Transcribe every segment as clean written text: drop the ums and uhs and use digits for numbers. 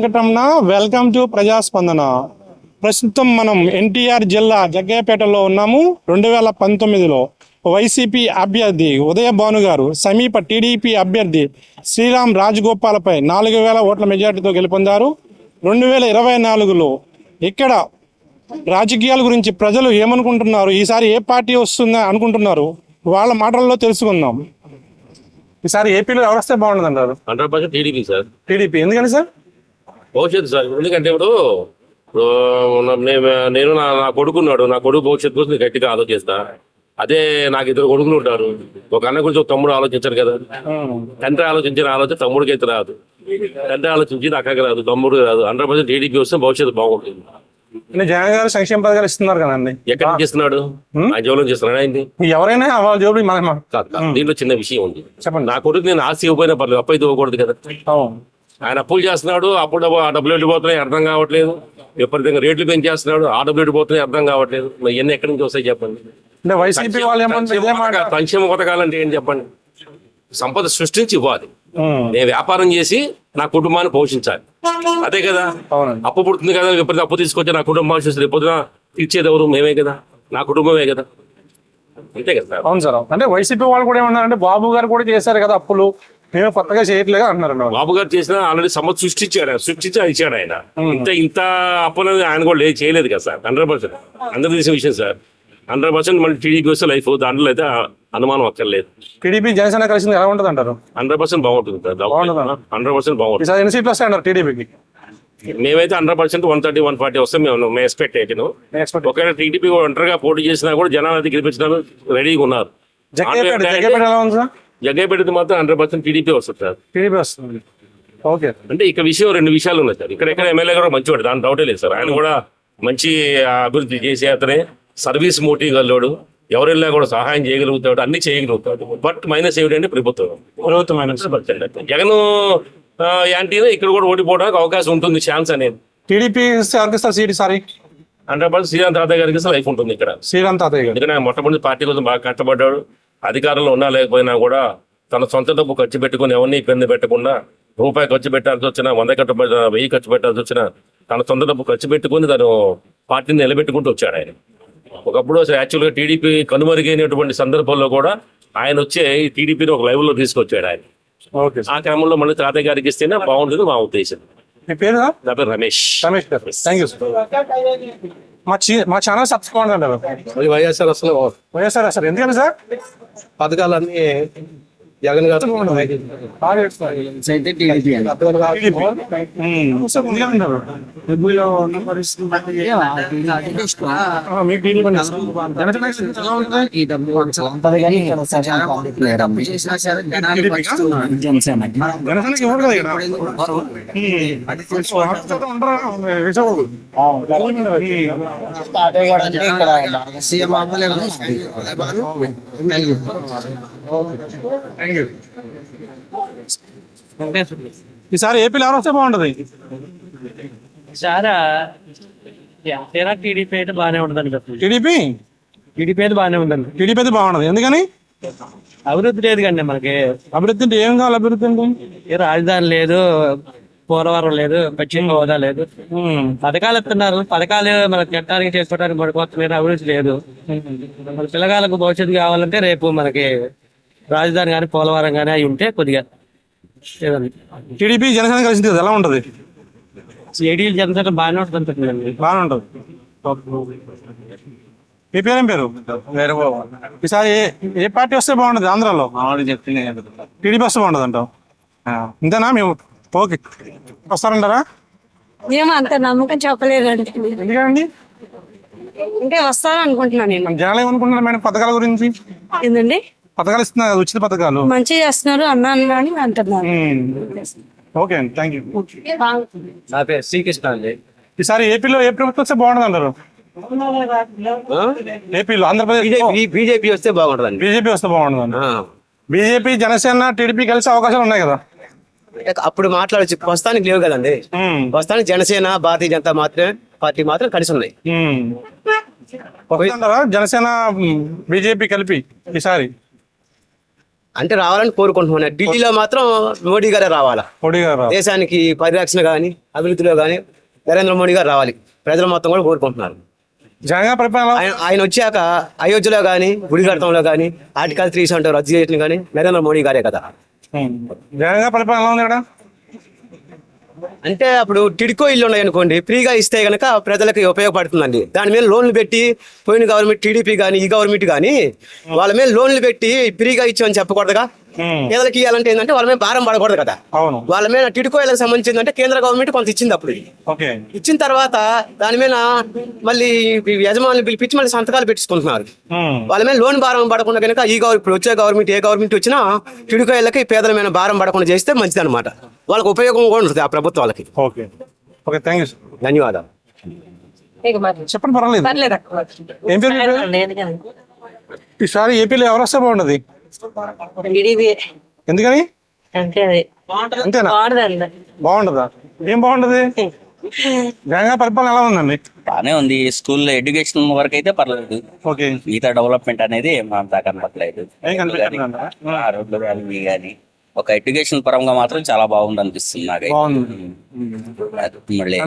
Venkataramana, welcome to ప్రజాస్పందన. ప్రస్తుతం మనం ఎన్టీఆర్ జిల్లా జగ్గయ్యపేటలో ఉన్నాము. 2019లో వైసీపీ అభ్యర్థి ఉదయ భాను గారు సమీప టీడీపీ అభ్యర్థి శ్రీరామ్ రాజగోపాల్పై 4000 ఓట్ల మెజార్టీతో గెలుపొందారు. 2024లో ఇక్కడ రాజకీయాల గురించి ప్రజలు ఏమనుకుంటున్నారు, ఈసారి ఏ పార్టీ వస్తుందని అనుకుంటున్నారు, వాళ్ళ మాటల్లో తెలుసుకుందాం. ఈసారి ఏపీలో ఎవరు వస్తే బాగుంటుంది అంటారు? 100% టీడీపీ సార్. టీడీపీ ఎందుకని సార్? భవిష్యత్తు సార్. ఎందుకంటే ఇప్పుడు నేను నా కొడుకున్నాడు, నా కొడుకు భవిష్యత్తు కోసం గట్టిగా ఆలోచిస్తా. అదే నాకు ఇద్దరు కొడుకులు ఉంటారు. ఒక అన్న గురించి ఒక తమ్ముడు ఆలోచించారు కదా. తండ్రి ఆలోచించిన ఆలోచన తమ్ముడికి అయితే రాదు, తండ్రి ఆలోచించి అక్కడికి రాదు, తమ్ముడు రాదు. 100% టీడీపీ వస్తే భవిష్యత్తు బాగుంటుంది. జగన్ గారు సంక్షేమ పథకాలు ఇస్తున్నారు కదండి, ఎక్కడి నుంచి ఇస్తున్నాడు? ఆ జోలో చేస్తున్నాడు అయింది. ఎవరైనా వాళ్ళ జోబు దీంట్లో చిన్న విషయం ఉంది. చెప్పండి. నా కొడుకు నేను ఆస్తి ఇవ్వకపోయినా పర్లేదు, అప్పు అయితే ఇవ్వకూడదు కదా. ఆయన అప్పులు చేస్తున్నాడు, అప్పుడు ఆ డబ్బులు వెళ్ళిపోతున్నాయి, అర్థం కావట్లేదు. విపరీతంగా రేట్లు పెంచేస్తున్నాడు, ఆ డబ్బులు వెళ్ళిపోతున్నాయి, అర్థం కావట్లేదు. మరి ఇవన్నీ ఎక్కడి నుంచి వస్తాయి చెప్పండి? వైసీపీ వాళ్ళు సంక్షేమ పథకాలంటే ఏం చెప్పండి? సంపద సృష్టించి ఇవ్వాలి. నేను వ్యాపారం చేసి నా కుటుంబాన్ని పోషించాలి, అదే కదా. అప్పు పుడుతుంది కదా, విపరీత అప్పు తీసుకొచ్చి నా కుటుంబాన్ని చూసి రేపొద్దున తీర్చేది ఎవరు? మేమే కదా, నా కుటుంబమే కదా, అంతే కదా. అవును సార్. అంటే వైసీపీ వాళ్ళు కూడా ఏమన్నారంటే బాబు గారు కూడా చేశారు కదా అప్పులు, మేము కొత్తగా చేయట్లేదు అంటున్నారు. బాబు గారు చేసిన ఆల్రెడీ సంపద సృష్టించి ఇచ్చాడు ఆయన. ఇంత అప్పులు ఆయన కూడా చేయలేదు కదా సార్. 100% అందరూ తెలిసిన విషయం సార్. 100% మళ్ళీ టీడీపీ వస్తే లైఫ్, దాంట్లో అయితే అనుమానం అక్కర్లేదు. టీడీపీ జనసేన కలిసింది ఎలా ఉంటుంది అంటారు? 100% బాగుంటుంది సార్. 100% బాగుంటుంది. ఎన్ని సీట్లు వస్తాయి అంటారు టీడీపీకి? మేమైతే 100% 130, 140 వస్తే మేము ఎక్స్పెక్ట్ అయ్యాను. ఒకవేళ టీడీపీ ఒంటరిగా పోటీ చేసినా కూడా జనాలు అయితే గెలిపించడానికి రెడీగా ఉన్నారు. జగ్గయ్యపేట మాత్రం 100% టీడీపీ వస్తుంది సార్. టీడీపీ వస్తుంది. ఓకే. అంటే ఇక రెండు విషయాలు ఉన్నాయి సార్. ఇక్కడ ఎమ్మెల్యే కూడా మంచివాడు, దాని డౌటే లేదు సార్. ఆయన కూడా మంచి అభివృద్ధి చేసే అతనే, సర్వీస్ మోటివ్ గల్లోడు, ఎవరెళ్ళా కూడా సహాయం చేయగలుగుతాడు, అన్ని చేయగలుగుతాడు. బట్ మైనస్ ఏమిటంటే ప్రభుత్వం మైనస్. జగన్ యాంటీనే ఇక్కడ కూడా ఓడిపోవడానికి అవకాశం ఉంటుంది, ఛాన్స్ అనేది. టీడీపీ సీట్ సారీ 100% శ్రీరామ్ తాతయ్య గారికి లైఫ్ ఉంటుంది ఇక్కడ. శ్రీరామ్ తాతయ్య గారు ఎందుకంటే ఆయన మొట్టమొదటి పార్టీ కోసం బాగా కష్టపడ్డాడు. అధికారంలో ఉన్నా లేకపోయినా కూడా తన సొంత డబ్బు ఖర్చు పెట్టుకుని ఎవరిని ఇబ్బంది పెట్టకుండా, రూపాయి ఖర్చు పెట్టాల్సి వచ్చినా, 100 1000 ఖర్చు పెట్టాల్సి వచ్చినా తన సొంత డబ్బు ఖర్చు పెట్టుకుని తను పార్టీని నిలబెట్టుకుంటూ వచ్చాడు ఆయన. ఒకప్పుడు అసలు యాక్చువల్గా టీడీపీ కనుమరుగైనటువంటి సందర్భంలో కూడా ఆయన వచ్చే ఈ టీడీపీని ఒక లెవెల్లో తీసుకొచ్చాడు ఆయన. ఆ క్రమంలో మళ్ళీ తాతయ్య గారికి ఇస్తేనే బాగుంటుంది మా ఉద్దేశం. మీ పేరు? నా పేరు రమేష్. రమేష్ గారు, థ్యాంక్ యూ సార్. మా ఛానల్ సబ్స్క్రైబ్ అంటారు. వైఎస్ఆర్ సార్ ఎందుకని సార్? పథకాలన్నీ జగన్ గారు ఈసారి ఏపీలో ఎవరు వస్తే బాగుంటది? టీడీపీ అయితే బాగానే ఉంటుందండి. టీడీపీ అయితే బాగానే ఉందండి. టీడీపీ అయితే బాగుంటది ఎందుకని? అభివృద్ధి లేదు కండి మనకి. అభివృద్ధి అంటే ఏం కావాలి? అభివృద్ధి అంటే రాజధాని లేదు, పోలవరం లేదు, పశ్చిమ హోదా లేదు. పథకాలు ఇస్తున్నారు, పథకాలు మన చట్టానికి చేసుకోవడానికి పడిపోతున్నారు, అభివృద్ధి లేదు. మన పిల్లగాళ్ళకు భవిష్యత్తు కావాలంటే రేపు మనకి రాజధాని కానీ పోలవరం కానీ అవి ఉంటే కొద్దిగా లేదండి. టీడీపీ జనసేన కలిసింది కదా, ఎలా ఉంటది? ఏడీలు జనసేన బాగానే ఉంటుంది. బాగానే ఉంటది. మీ పేరేం పేరు? ఈసారి ఏ పార్టీ వస్తే బాగుంటది ఆంధ్రాలో? టీడీపీ వస్తే బాగుంటది అంటావు? ఇంతేనా? మేము ఓకే వస్తారంటారా? మేము అంత నమ్మకం చెప్పలేదండి. ఎందుకండి? అంటే వస్తాను అనుకుంటున్నాను నేను. జనాలు ఏమనుకుంటున్నారు మేడం పథకాల గురించి? ఏంటండి? పథకాలు ఇస్తున్నారు, ఉచిత పథకాలు మంచిగా చేస్తున్నారు అన్నాను అని అంటున్నారు. ఓకే అండి, థ్యాంక్ యూ. నా పేరు శ్రీకృష్ణ అండి. ఈసారి ఏపీలో ఏ ప్రభుత్వం వస్తే బాగుంటుంది అంటారు? ఏపీలో ఆంధ్రప్రదేశ్ బీజేపీ వస్తే బాగుంటుందండి. బీజేపీ వస్తే బాగుంటుంది. బీజేపీ జనసేన టీడీపీ కలిసి అవకాశాలు ఉన్నాయి కదా? అప్పుడు మాట్లాడచ్చు, ప్రస్తుతానికి లేవు కదండి. ప్రస్తుతానికి జనసేన భారతీయ జనతా పార్టీ మాత్రం కలిసి ఉన్నాయి. జనసేన బీజేపీ కలిపి ఈసారి అంటే రావాలని కోరుకుంటున్నాను. ఢిల్లీలో మాత్రం మోడీ గారే రావాలా. మోడీ గారు దేశానికి పరిరక్షణ కానీ అభివృద్ధిలో కానీ నరేంద్ర మోడీ గారు రావాలి. ప్రజలు మొత్తం కూడా కోరుకుంటున్నారు. జగన్ గారి పరిపాలన ఆయన వచ్చాక అయోధ్యలో కానీ గుడి కడతంలో కానీ ఆర్టికల్ 370 రద్దు చేయడం కానీ నరేంద్ర మోడీ గారే కదా. జగన్ గారి పరిపాలన ఎలా ఉంది ఇక్కడ? అంటే అప్పుడు టిడ్కో ఇల్లు ఉన్నాయి అనుకోండి, ఫ్రీగా ఇస్తే గనక ప్రజలకి ఉపయోగపడుతుందండి. దాని మీద లోన్లు పెట్టి పోయిన గవర్నమెంట్ టీడీపీ కానీ ఈ గవర్నమెంట్ కానీ వాళ్ళ మీద లోన్లు పెట్టి ఫ్రీగా ఇచ్చామని చెప్పకూడదుగా. పేదలకి ఇవ్వాలంటే ఏంటంటే వాళ్ళ మీద భారం పడకూడదు కదా. అవును. వాళ్ళ మీద టిడ్కో ఇళ్ళకి సంబంధించిందంటే కేంద్ర గవర్నమెంట్ కొంత ఇచ్చింది. అప్పుడు ఓకే. ఇచ్చిన తర్వాత దాని మీద మళ్ళీ యజమానులు పిలిపించి మళ్ళీ సంతకాలు పెట్టించుకుంటున్నారు. వాళ్ళ మీద లోన్ భారం పడకుండా కనుక ఇప్పుడు వచ్చే గవర్నమెంట్ ఏ గవర్నమెంట్ వచ్చినా టిడ్కో ఇళ్ళకి పేదల మీద భారం పడకుండా చేస్తే మంచిది అనమాట. వాళ్ళకి ఉపయోగం కూడా ఉంటుంది ఆ ప్రభుత్వాలకి. Okay okay, thank you sir. ధన్యవాదాలు. చెప్పండి, పర్వాలేదు. ఏం పేరు మీ పేరు? ఈసారి ఏపీలో ఎవరు వస్తే బాగుండదు? ఎందుకని? అంతేనా? బాగుంటుందా? ఏం బాగుంటది? జగన్ గారి పరిపాలన ఎలా ఉందండి? బానే ఉంది. స్కూల్లో ఎడ్యుకేషన్ వరకు అయితే పర్లేదు. ఓకే. మిగతా డెవలప్మెంట్ అనేది అంతా కనపట్లేదు. ఏం కనిపించట్లేదా? ఆ రోడ్లు కానీ కానీ ఒక ఎడ్యుకేషన్ పరంగా మాత్రం చాలా బాగుంది అనిపిస్తుంది నాకైతే. మళ్ళీ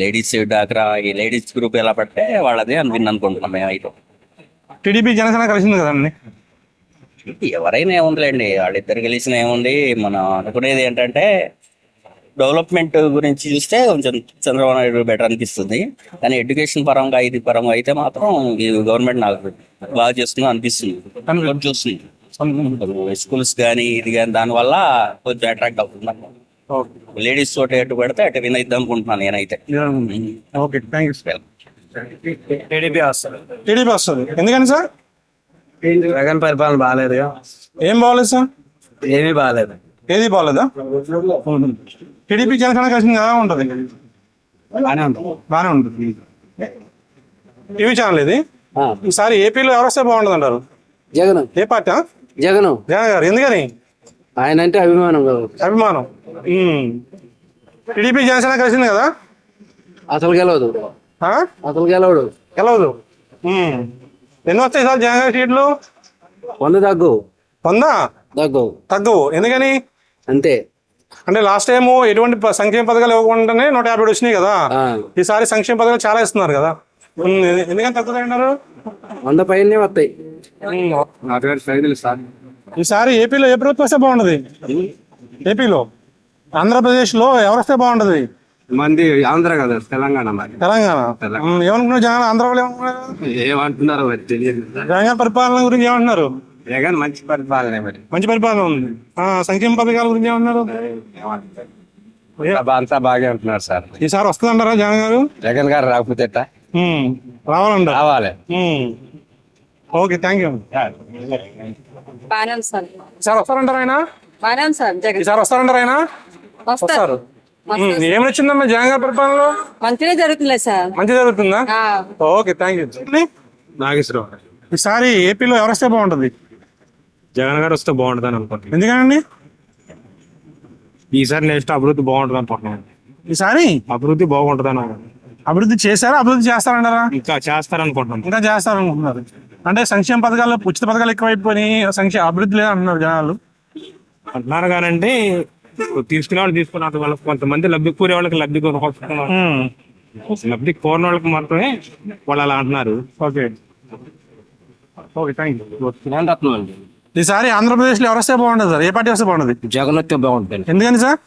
లేడీస్ డాక్రా ఈ లేడీస్ గ్రూప్ ఎలా పడితే వాళ్ళదే అనుకుంటున్నాం మేమైతే. టీడీపీ జనసేన కలిసింది కదండి. ఎవరైనా ఏముందిలేండి, వాళ్ళిద్దరు కలిసిన ఏముంది. మనం అనుకునేది ఏంటంటే డెవలప్మెంట్ గురించి చూస్తే కొంచెం చంద్రబాబు నాయుడు బెటర్ అనిపిస్తుంది. కానీ ఎడ్యుకేషన్ పరంగా ఇది పరంగా అయితే మాత్రం ఈ గవర్నమెంట్ నాకు బాగా చేస్తుంది అనిపిస్తుంది. చూస్తుంది స్కూల్స్ కానీ ఇది కానీ దానివల్ల కొంచెం అట్రాక్ట్ అవుతుంది. లేడీస్ తోటి ఎటు పెడితే అటు విన్ అయిద్దాం అనుకుంటున్నాను నేనైతే. Okay, thank you. టీడీపీ వస్తుంది. టీడీపీ వస్తుంది. ఎందుకని సార్? జగన్ పరిపాలన బాగాలేదు. ఏం బాగోలేదు సార్? ఏమీ బాగాలేదు. ఏది బాగోలేదా? టీడీపీ జనసేన కలిసింది కదా, ఉంటుంది. బాగానే ఉంటుంది. టీవీ ఛానల్ ఇది. ఈసారి ఏపీలో ఎవరు వస్తే బాగుంటుంది అంటారు? జగన్. ఏ పార్టీ? జగన్. జగన్ గారు. ఎందుకని? ఆయన అంటే అభిమానం. అభిమానం. టీడీపీ జనసేన కలిసింది కదా, అసలు గెలవదు. అసలు గెలవడు. ఎన్ని వస్తాయి సార్ జగన్ గారి సీట్లు? 100 తగ్గు. 100 తగ్గు. ఎందుకని? అంతే. అంటే లాస్ట్ టైం ఎటువంటి సంక్షేమ పథకాలు ఇవ్వకుండానే 150 వచ్చినాయి కదా. ఈసారి సంక్షేమ పథకాలు చాలా ఇస్తున్నారు కదా, ఎందుకని తగ్గుతాయి అన్నారు? 100 పైనే వస్తాయి. ఈసారి ఏపీలో ఏ ప్రభుత్వం వస్తే బాగుంటది? ఏపీలో ఆంధ్రప్రదేశ్ లో ఎవరు వస్తే బాగుంటది? మంది ఆంధ్ర కదా, తెలంగాణ. ఏమనుకున్నారు జగన్? ఆంధ్ర వాళ్ళు ఏమనుకున్నారు? ఏమంటున్నారు తెలియదు. జగన్ పరిపాలన గురించి ఏమంటున్నారు? జగన్ మంచి పరిపాలన. మరి మంచి పరిపాలన ఉంది. సంక్షేమ పథకాల గురించి ఏమన్నారు? అంతా బాగా ఉంటున్నారు సార్. ఈసారి వస్తుందంటారా జగన్ గారు? జగన్ గారు రాకపోతే రావాలంట. రావాలి. Okay, thank you. ఈసారి వస్తారంటారు ఆయన? ఈసారి వస్తారంటారు ఆయన? వస్తారు. ఏం నచ్చిందమ్మా జగన్ గారి పరిపాలనలో? మంచిగా జరుగుతుంది సార్. మంచి జరుగుతుందా? Okay, thank you. నాగేశ్వరరావు. ఈసారి ఏపీలో ఎవరు వస్తే బాగుంటది? జగన్ గారు వస్తే బాగుంటుందని అనుకుంటున్నాను. ఎందుకనండి? ఈసారి నెక్స్ట్ అభివృద్ధి బాగుంటుంది అనుకుంటున్నాను. ఈసారి అభివృద్ధి బాగుంటుందని. అభివృద్ధి చేశారా? అభివృద్ధి చేస్తారంటారా? ఇంకా చేస్తారనుకుంటున్నాను. ఇంకా చేస్తారనుకుంటున్నారు. అంటే సంక్షేమ పథకాలు, ఉచిత పథకాలు ఎక్కువైపోయినాయి, అభివృద్ధి లేదు అంటున్నారు జనాలు. అంటున్నారు కానండి, తీసుకునే వాళ్ళు తీసుకున్నారు. వాళ్ళకి కొంతమంది లబ్ధి కోరే వాళ్ళకి లబ్ధి కోరిన వాళ్ళకి మాత్రమే వాళ్ళు అలా అంటున్నారు. Okay okay, thank you. అండి. ఈసారి ఆంధ్రప్రదేశ్ లో ఎవరు వస్తే బాగుంటుంది సార్? ఏ పార్టీ వస్తే బాగుంటుంది? జగన్ వస్తే బాగుంటుంది. ఎందుకని సార్?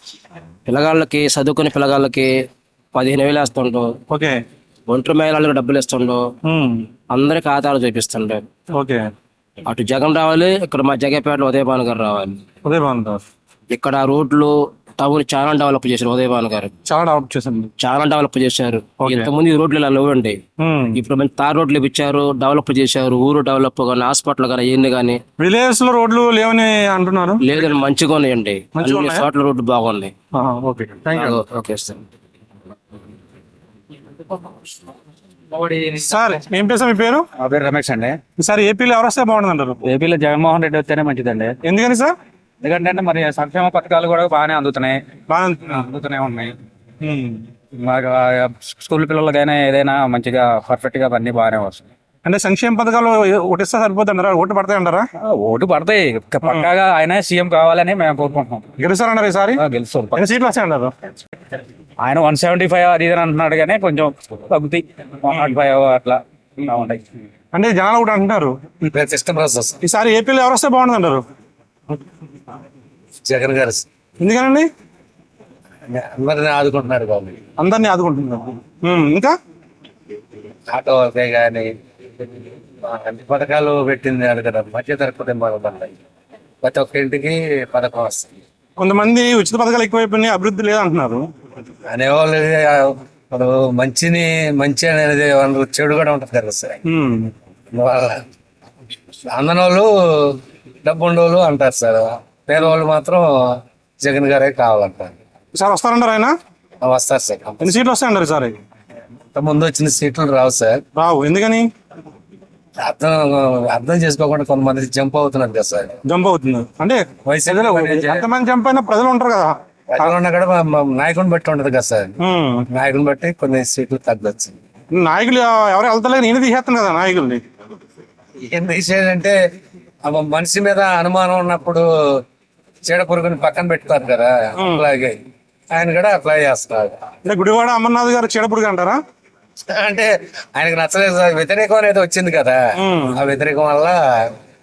పిల్లగాళ్ళకి చదువుకునే పిల్లగాళ్ళకి 15,000 వేస్తుండో. ఓకే. ఒంటరి మహిళలకు డబ్బులు ఇస్తుండో. అందరి ఖాతాలు చూపిస్తుండే. ఓకే. అటు జగన్ రావాలి, ఇక్కడ మా జగపేటలో ఉదయభాను గారు రావాలి. ఉదయభాను గారు ఇక్కడ రోడ్లు టౌన్ చాలా డెవలప్ చేశారు. ఉదయభాను గారు చాలా డెవలప్ చేశారు. చాలా డెవలప్ చేశారు. ఇంతకుముందు ఈ రోడ్లు ఇలా లేవండి. ఇప్పుడు మంచి తార్ రోడ్లు ఇప్పించారు, డెవలప్ చేశారు. ఊరు డెవలప్ కానీ, హాస్పిటల్ కానీ, ఏంది కానీ. విలేజ్ లో రోడ్లు లేవని అంటున్నారు. లేదండి, మంచిగా ఉన్నాయండి. అన్ని చోట్ల రోడ్లు బాగుంది. Okay, thank you. Okay sir. Sir ఏం పేరు? మీ పేరు? నా పేరు రమేష్ అండి. ఈసారి ఏపీలో ఎవరు వస్తే బాగుంటుంది అంటారు? ఏపీలో జగన్మోహన్ రెడ్డి వస్తేనే మంచిదండి. ఎందుకని సార్? ఎందుకంటే మరి సంక్షేమ పథకాలు కూడా బాగానే అందుతూనే ఉన్నాయి. స్కూల్ పిల్లలకైనా ఏదైనా మంచిగా పర్ఫెక్ట్ గా అన్ని బాగానే వస్తాయి. అంటే సంక్షేమ పథకాలు ఓటిస్తే సరిపోతుంటారా, ఓటు పడతాయంటారా? ఓటు పడతాయి, పక్కాగా ఆయన సీఎం కావాలని మేము కోరుకుంటున్నాం. గెలుస్తారన్నారు ఈసారి? గెలుస్తాం. ఎన్ని సీట్లు వస్తాయంటారు? ఆయన 175 అది ఇది అంటున్నాడు, కానీ కొంచెం తగ్గుతాయి, 105 అట్లా ఉంటాయి. అంటే జనాలు కూడా అంటున్నారు సిస్టమ్ ప్రాసెస్. ఈసారి ఏపీలో ఎవరు వస్తే బాగుంటుంది అంటారు? జగన్ గారు ఎందుకనండి? అందరిని ఆదుకుంటున్నారు కాబట్టి. అందరినీ ఆదుకుంటున్నారు. ఇంకా ఆటో వాళ్ళకే కానీ అన్ని పథకాలు పెట్టింది కదా, మధ్య తరగతి కుటుంబాలు పడతాయి, ప్రతి ఒక్క ఇంటికి పథకం వస్తుంది. కొంతమంది ఉచిత పథకాలు ఎక్కువైపోయినాయి, అభివృద్ధి లేదంటున్నారు. అనేవాళ్ళు ఇప్పుడు మంచి అనేది వాళ్ళు చెడు కూడా ఉంటుంది కదా సార్. వాళ్ళ అందనోళ్ళు డబ్బు ఉండేవాళ్ళు అంటారు సార్, పేదవాళ్ళు మాత్రం జగన్ గారే కావాలంటారు. సార్ వస్తారంటారు ఆయన? వస్తారు సార్. ఎన్ని సీట్లు వస్తాయంటారు సార్? ముందు వచ్చిన సీట్లు రావు సార్. రావు ఎందుకని? అర్థం చేసుకోకుండా కొంతమంది జంప్ అవుతున్నారు కదా సార్. జంప్ అవుతున్నారు అంటే వైసీపీలో ఎంతమంది జంప్ అయినా ప్రజలు ఉంటారు కదా, ప్రజలున్నా కూడా నాయకుని బట్టి ఉంటది కదా సార్. నాయకుని బట్టి కొన్ని సీట్లు తగ్గచ్చు. నాయకులు ఎవరు వెళ్తలేదు, నేను తీసేస్తాను కదా నాయకుల్ని. ఏం తీసేదంటే మనిషి మీద అనుమానం ఉన్నప్పుడు చీడ పురుగుని పక్కన పెట్టుతారు కదా, అలాగే ఆయన కూడా అప్లై చేస్తున్నారు. అంటే గుడివాడ అమర్నాథ్ గారు చీడపురుగు అంటారా? అంటే ఆయనకు నచ్చలేదు సార్, వ్యతిరేకం అనేది వచ్చింది కదా, ఆ వ్యతిరేకం వల్ల.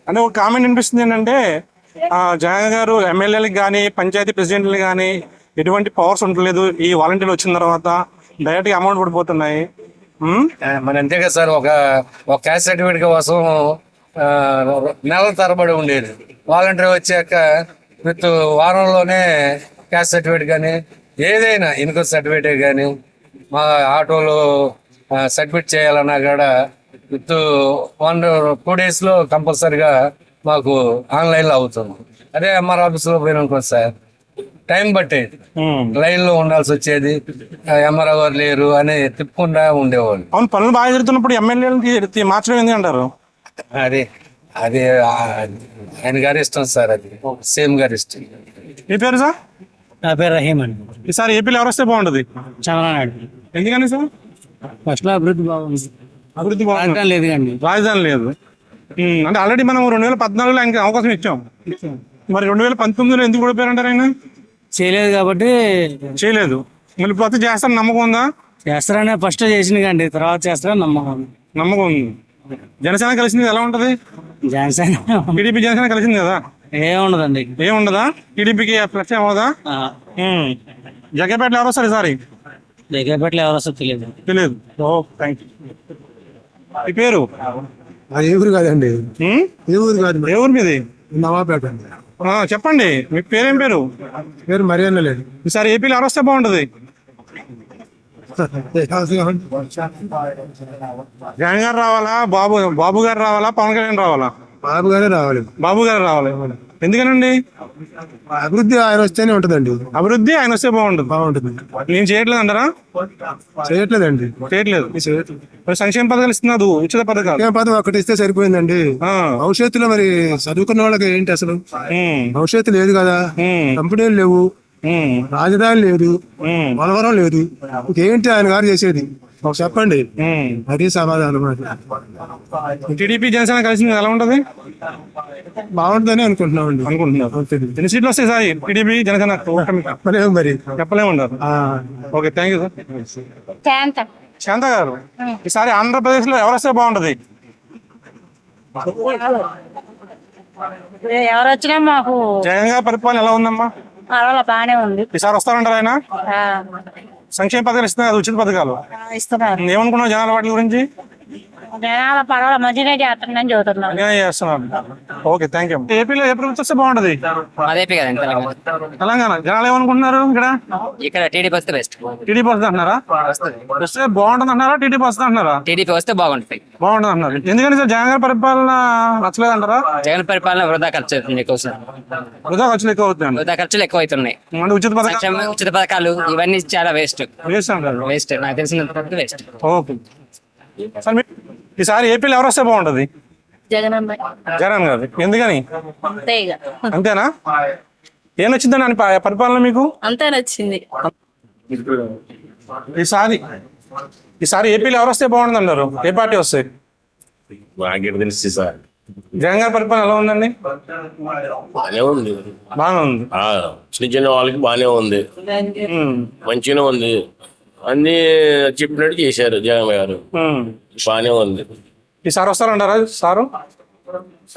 అంటే ఒక కామెంట్ అనిపిస్తుంది ఏంటంటే జగన్ గారు ఎమ్మెల్యేలకు కానీ పంచాయతీ ప్రెసిడెంట్లకు కానీ ఎటువంటి పవర్స్ ఉండలేదు, ఈ వాలంటీర్లు వచ్చిన తర్వాత డైరెక్ట్ గా అమౌంట్ పడిపోతున్నాయి. మన అంతే కదా సార్, ఒక క్యాస్ట్ సర్టిఫికేట్ కోసం నెలల తరబడి ఉండేది. వాలంటీర్ వచ్చాక విత్ వారంలోనే క్యాస్ట్ సర్టిఫికేట్ కానీ ఏదైనా ఇన్కమ్ సర్టిఫికేట్ కానీ మా ఆటోలో సబ్మిట్ చేయాలన్నా కూడా విత్ 1-2 days కంపల్సరిగా మాకు ఆన్లైన్లో అవుతుంది. అదే ఎంఆర్ ఆఫీస్లో పోయినానుకో సార్, టైం పట్టేది, లైన్లో ఉండాల్సి వచ్చేది, ఎంఆర్ఓ గారు లేరు అని తిప్పకుండా ఉండేవాళ్ళు. అవును, పనులు బాగా జరుగుతున్నప్పుడు ఎమ్మెల్యేలు మార్చడం ఎందుకు అంటారు? అది అది ఆయన గారి ఇష్టం సార్, అది సేమ్ గారి ఇష్టం. మీ పేరు సార్? నా పేరు రహీమ్ అండి. ఈసారి ఏపీలో ఎవరు వస్తే బాగుంటుంది? చంద్రబాబు నాయుడు. ఎందుకని సార్? ఫస్ట్ లో అభివృద్ధి బాగుంది, అభివృద్ధి బాగుంది, లేదు కండి, రాజధాని లేదు. అంటే ఆల్రెడీ మనం 2014లో ఇంకా అవకాశం ఇచ్చాం, మరి 2019లో ఎందుకు ఓడిపోయారంటారు ఆయన? చేయలేదు కాబట్టి. చేయలేదు, మళ్ళీ ఇప్పుడు చేస్తారని నమ్మకం ఉందా? చేస్తారనే ఫస్ట్ చేసింది కండి, తర్వాత చేస్తారని నమ్మకం నమ్మకం ఉంది. జనసేన కలిసింది ఎలా ఉంటది? జనసేన టీడీపీ జనసేన కలిసింది కదా, ఏముండదండి. ఏముండదా? టీడీపీకి ప్లస్ ఏమవుదా? జగ్గపేటలో ఎవరు వస్తారు ఈసారి? జగ్గపేటలో ఎవరు వస్తారు తెలియదు. తెలియదు. ఓ థ్యాంక్ యూ. మీ పేరు? ఏ ఊరు కాదండి, ఏ ఊరు కాదు, ఏ ఊరు మీది? నవాపేట. చెప్పండి, మీ పేరేం పేరు? పేరు మరియన్న లేదు. ఈసారి ఏపీలో ఎవరు వస్తే బాగుంటది? జగన్ గారు రావాలా, బాబు గారు రావాలా, పవన్ కళ్యాణ్ రావాలా? బాబు గారే రావాలి. బాబు గారు రావాలి. ఎందుకనండి? అభివృద్ధి ఆయన వస్తేనే ఉంటదండి. అభివృద్ధి ఆయన వస్తే బాగుంటుంది. నేను చేయట్లేదు అంటారా? చేయట్లేదండి, చేయట్లేదు. సంక్షేమ పథకాలు ఇస్తున్నారు, ఉచిత పథకాలు. పదం ఒకటి ఇస్తే సరిపోయిందండి. భవిష్యత్తులో మరి చదువుకున్న వాళ్ళకి ఏంటి అసలు భవిష్యత్తు లేదు కదా, కంపెనీలు లేవు, రాజధాని లేదు, పోలవరం లేదు, ఇంకేంటి ఆయన గారు చేసేది చెప్పండి. అది సమాధానం. టీడీపీ జనసేన కలిసింది ఎలా ఉంటది? బాగుంటుందని అనుకుంటున్నామండి. ఎన్ని సీట్లు వస్తాయి సార్ టీడీపీ జనసేన? మరి చెప్పలేము ఉండదు. Okay, thank you sir. Shanta గారు, ఈసారి ఆంధ్రప్రదేశ్ లో ఎవరు వస్తే బాగుంటది? ఎవరు వచ్చినా మాకు జగన్ గారి పరిపాలన ఎలా ఉందమ్మా? బాగానే ఉంది. ఈసారి వస్తారంటారు ఆయన? సంక్షేమ పథకాలు ఇస్తున్నారు, ఉచిత పథకాలు ఇస్తున్నారు. ఏమనుకున్నావు జనాల వాటి గురించి? జనాల పర్వాలేదు, మంచిగా చేస్తుందని చదువుతున్నారు. చేస్తున్నారు. Okay, thank you. ఏపీలో ఏ ప్రభుత్వం వస్తే బాగుంటది? అదేపీ కదండి తెలంగాణ. జనాలు ఏమనుకుంటున్నారు ఇక్కడ టీడీపీ వస్తే బెస్ట్. టీడీపీ వస్తుంది అంటున్నారా? వస్తే బాగుంటుంది అంటున్నారా? టీడీపీ వస్తుంది అంటున్నారా? టీడీపీ వస్తే బాగుంటుంది. బాగుంటుంది అంటున్నారు. ఎందుకని సార్ జగన్ గారి పరిపాలన నచ్చలేదు అంటారా? జగన్ పరిపాలన వృధా ఖర్చు అవుతుంది, ఎక్కువ వృధా ఖర్చులు ఎక్కువ అవుతాయి. వృధా ఖర్చులు ఎక్కువ అవుతున్నాయి. అంటే ఉచిత పథకాలు ఇవన్నీ చాలా వేస్ట్ అంటారు. వేస్ట్, నాకు తెలిసినంత వేస్ట్. ఓకే సార్, ఈసారి ఏపీలో ఎవరు వస్తే బాగుంటది? జగన్ గారు. ఎందుకని? అంతేనా? ఏం నచ్చిందని అని పరిపాలన మీకు? అంతే నచ్చింది. ఈసారి ఏపీలో ఎవరు వస్తే బాగుంటుంది అంటారు? ఏ పార్టీ వస్తే? నాకేం తెలిసి సార్ జగన్ గారి పరిపాలన ఎలా ఉందండి? బాగానే ఉంది. బాగానే ఉంది. చిన్న చిన్న వాళ్ళకి బాగానే ఉంది, మంచిగానే ఉంది. అన్ని చెప్పినట్టు చేశారు జగన్ గారు, బాగానే ఉంది. ఈసారి వస్తారంటారా సారు?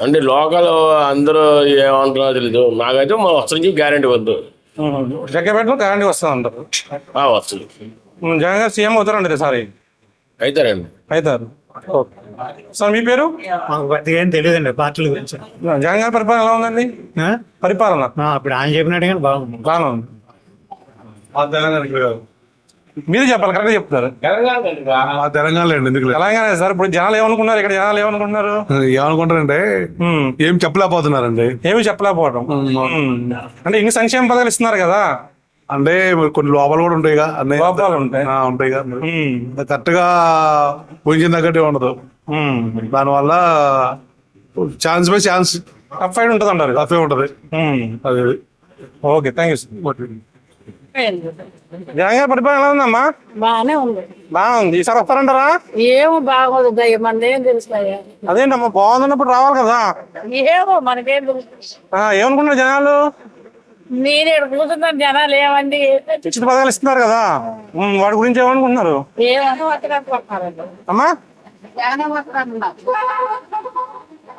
అంటే లోకల్ అందరూ ఏమంటున్నారో తెలీదు, నాకైతే మా వస్తుంది గ్యారంటీ వద్దు. జగ్గపేటలో కరెంట్ వస్తుంది అంటారు. వస్తుంది. జగన్ గారు సీఎం అవుతారండి ఈసారి? అవుతారండి. అవుతారు. ఓకే సార్, మీ పేరు? ఏం తెలియదండి పార్టీల గురించి. జగన్ గారి పరిపాలన ఎలా ఉందండి? పరిపాలన ఇప్పుడు ఆయన చెప్పినట్టు కానీ బాగుంది. బాగానే ఉంది. మీరు చెప్పాలి, కరెక్ట్గా చెప్తారు. తెలంగాణలో అండి, ఎందుకు తెలంగాణ సార్. ఇప్పుడు జనాలు ఏమనుకున్నారు, ఇక్కడ జనాలు ఏమనుకుంటున్నారు? ఏమనుకుంటారంటే ఏం చెప్పలేకపోతున్నారండి. ఏమి చెప్పలేకపోవడం అంటే ఇన్ని సంక్షేమ పథకాలు ఇస్తున్నారు కదా, అంటే కొన్ని లోపాలు కూడా ఉంటాయిగా, అన్నీ లోపాలు ఉంటాయి. ఉంటాయిగా, కరెక్ట్ గా పొజిషన్ తగ్గట్టే ఉండదు. దానివల్ల chance by chance tough fight ఉంటుంది అంటారు. టఫే ఉంటది. అది okay, thank you sir. Jagan గారి పరిపాలన ఎలా ఉందమ్మా? బాగానే ఉంది. బాగుంది. ఈసారి వస్తారంటారా? ఏమో బాగోదు, మనది ఏం తెలుస్తాయా? అదేంటమ్మా, బాగుందన్నప్పుడు రావాలి కదా. ఏమో మనకేం తెలుసు. ఏమనుకున్నారు జనాలు? మీరు ఇక్కడ కూర్చున్నారు, జనాలు ఏమండి ఉచిత పథకాలు ఇస్తున్నారు కదా, వాటి గురించి ఏమనుకుంటున్నారు అమ్మా?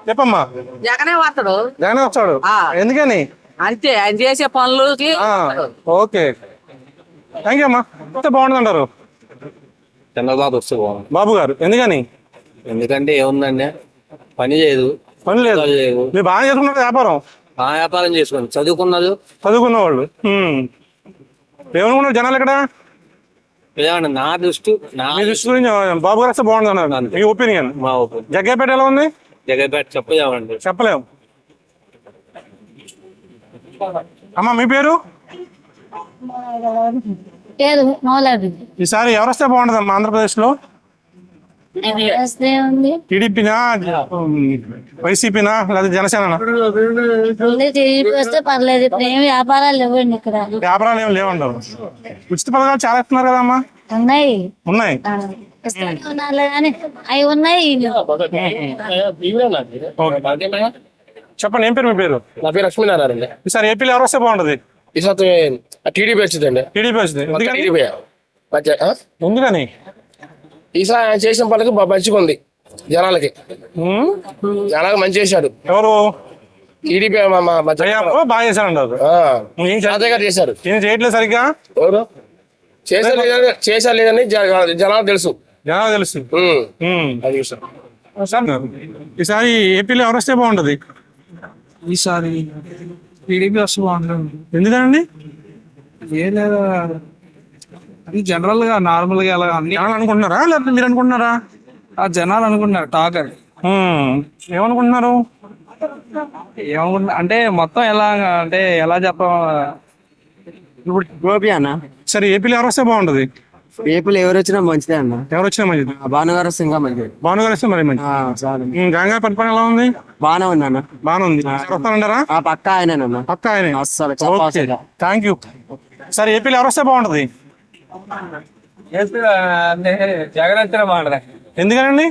చెప్పమ్మా. జగనే వస్తాడు. జగనే వస్తాడు. ఎందుకని? అంతే, ఆయన చేసే పనులకి. ఓకే, థ్యాంక్ యూ అమ్మా. వస్తే బాగుంటుంది అంటారు చంద్రబాబు వస్తే బాగుంది. బాబు గారు ఎందుకని? ఎందుకంటే ఏముందండి, పని చేయదు, పని లేదు. మీరు బాగా చేసుకున్నారు వ్యాపారం? వ్యాపారం చేసుకోండి, చదువుకున్నది, చదువుకున్న వాళ్ళు. ఏమనుకున్నారు జనాలు ఇక్కడ? నా దృష్టి మీ దృష్టి గురించి బాబు గారు వస్తే బాగుంటుంది అన్నారు, మీ ఒపీనియన్. మా ఒపీనియన్. జగ్గపేట ఎలా ఉంది? జగన్పేట చెప్పలేమండి, చెప్పలేము. అమ్మా, మీ పేరు? ఈసారి ఎవరు వస్తే బాగుంటుంది అమ్మా ఆంధ్రప్రదేశ్ లో? టీడీపీనా, వైసీపీనా, లేదా జనసేన? వస్తే పర్లేదు. ఇప్పుడు ఏం వ్యాపారాలు లేవండి ఇక్కడ. వ్యాపారాలు ఏమి లేవంటారు. ఉచిత పథకాలు చాలా ఇస్తున్నారు కదమ్మా? ఉన్నాయి. ఉన్నాయి. కానీ అవి ఉన్నాయి. చెప్పండి, ఏం పేరు మీ పేరు? నా పేరు లక్ష్మీనారాయణ అండి. ఈసారి ఏపీలో ఎవరు వస్తే బాగుంటది? ఈసారి టీడీపీ వచ్చిందండి. టీడీపీ వచ్చింది. ఎందుకని? ఎందుకని ఈసారి ఆయన చేసిన పనులకు మంచిగా ఉంది, జనాలకి మంచి చేశాడు. ఎవరు? టీడీపీ బాగా చేశారంటారు. చేశారు. ఏం చేయట్లేదు సరిగ్గా. ఎవరు చేశారు లేదని జనాలకు తెలుసు. జనాలు తెలుసు. ఈసారి ఏపీలో ఎవరు వస్తే బాగుంటది? ఈసారి టీడీపీ వస్తే బాగుంటుంది. ఎందుకనండి? ఏం లేదు, అది జనరల్ గా నార్మల్ గా ఎలా అన్ని అనుకుంటున్నారా, లేకపోతే మీరు అనుకుంటున్నారా? జనాలు అనుకుంటున్నారు. టాక్ అది ఏమనుకుంటున్నారు? ఏమనుకుంటున్నా అంటే మొత్తం ఎలా అంటే ఎలా చెప్ప ఇప్పుడు గోపి అన్న, సరే ఏపీలో ఎవరు వస్తే బాగుంటది? ఏపీలో ఎవరు వచ్చినా మంచిదే అన్న. ఎవరు వచ్చినా మంచిది? భానుగారు వస్తే ఇంకా మంచిది. భానుగారు వస్తే మరి మంచిది. జగన్ గారి పరిపాలన ఎలా ఉంది? బాగానే ఉంది అన్న. బాగానే ఉంది. వస్తానంటారా? పక్క ఆయనన్న. పక్క ఆయన. అస్సలు థ్యాంక్ యూ. సరే ఏపీలో ఎవరు వస్తే బాగుంటది? జగన్ వచ్చిన బాగుంటుంది. ఎందుకనండి?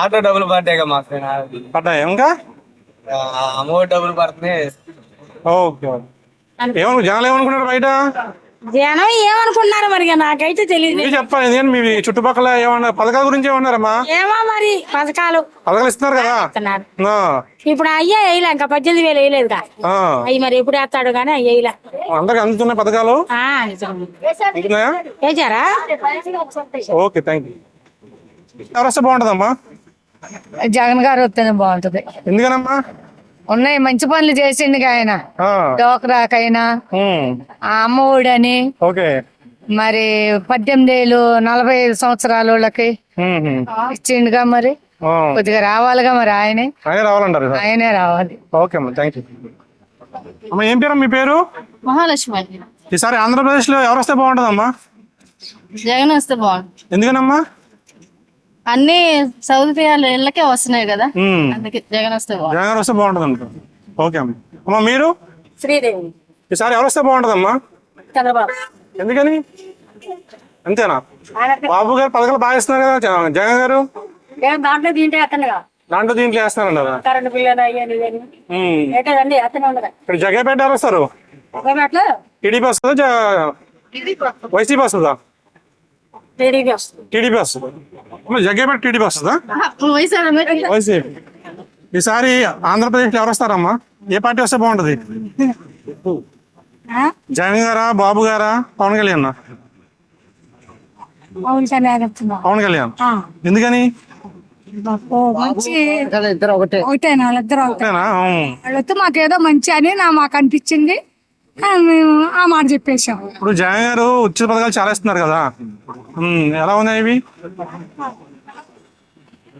ఆటో డబ్బులు పడ్డాయి మాకు, పడ్డాయి ఇంకా అమౌంట్ డబ్బులు పడుతున్నాయి. ఓకే, జనాలు ఏమనుకున్నారు బయట? జనం ఏమనుకుంటున్నారు మరి, నాకైతే తెలియదు. మీరు చెప్పాలి, ఎందుకంటే మీ చుట్టుపక్కల ఏమన్నా పథకాల గురించి ఏమన్నారమ్మా? ఏమో మరి, పథకాలు ఇస్తున్నారు కదా. ఇప్పుడు అయ్యా వేయలే, ఇంకా 18,000 వేయలేదుగా. అయ్యి మరి ఎప్పుడు వేస్తాడు కానీ అయ్యి వేయలే. అందరికి అందుతున్నాయి పథకాలు? వేసారా? Okay, thank you. ఎవరు వస్తే బాగుంటదమ్మా? జగన్ గారు వస్తేనే బాగుంటది. ఎందుకనమ్మా? ఉన్నాయి, మంచి పనులు చేసిండు ఆయన. డోక్రాకైనా, అమ్మఒడని, మరి 18 ఏళ్ళు 45 సంవత్సరాల వాళ్ళకి ఇచ్చిండుగా. మరి కొద్దిగా రావాలిగా, మరి ఆయనే రావాలంటారు. ఆయనే రావాలి. ఓకే అమ్మా, థ్యాంక్ యూ. అమ్మా, ఏం పేరు మీ పేరు? మహాలక్ష్మి. ఈసారి ఆంధ్రప్రదేశ్ లో ఎవరు వస్తే బాగుంటదమ్మా? జగన్ వస్తే బాగుంటుంది. ఎందుకనమ్మా? అన్ని సౌదీ ఇళ్ళకే వస్తున్నాయి కదా, అందుకే జగన్ వస్తే బాగుంటుంది. జగన్ వస్తే బాగుంటది అంట. ఓకే అమ్మా. అమ్మా, మీరు? శ్రీదేవి. ఈసారి ఎవరు వస్తే బాగుంటదమ్మా? చంద్రబాబు. ఎందుకని? అంతేనా? బాబు గారు పథకాలు బాగా ఇస్తున్నారు కదా, జగన్ గారు దాంట్లో దీంట్లో ఎత్తండిగా. దాంట్లో దీంట్లో వేస్తారన్నారా? కరెంట్ బిల్లు అయ్యాను ఏంటండి అతనే ఉండదు ఇక్కడ జగ్గపేట ఎవరు వస్తారు? అట్లా టీడీపీ వస్తుందా వైసీపీ వస్తుందా? టీడీపీ వస్తుంది. టీడీపీ వస్తుంది. జగ్గపేట టీడీపీ వస్తుందా? వైసీపీ. ఈసారి ఆంధ్రప్రదేశ్లో ఎవరు వస్తారమ్మా? ఏ పార్టీ వస్తే బాగుంటది? జగన్ గారా, బాబు గారా, పవన్ కళ్యాణ్? పవన్ కళ్యాణ్. ఎందుకని? మంచి ఒకటేనా వాళ్ళిద్దరు అంతేనా? వాళ్ళతో మాకేదో మంచి అని మాకు అనిపించింది. మేము ఆ మాట చెప్పేసాం. ఇప్పుడు జగన్ గారు ఉచిత పథకాలు చాలా ఇస్తున్నారు కదా, ఎలా ఉన్నాయి ఇవి?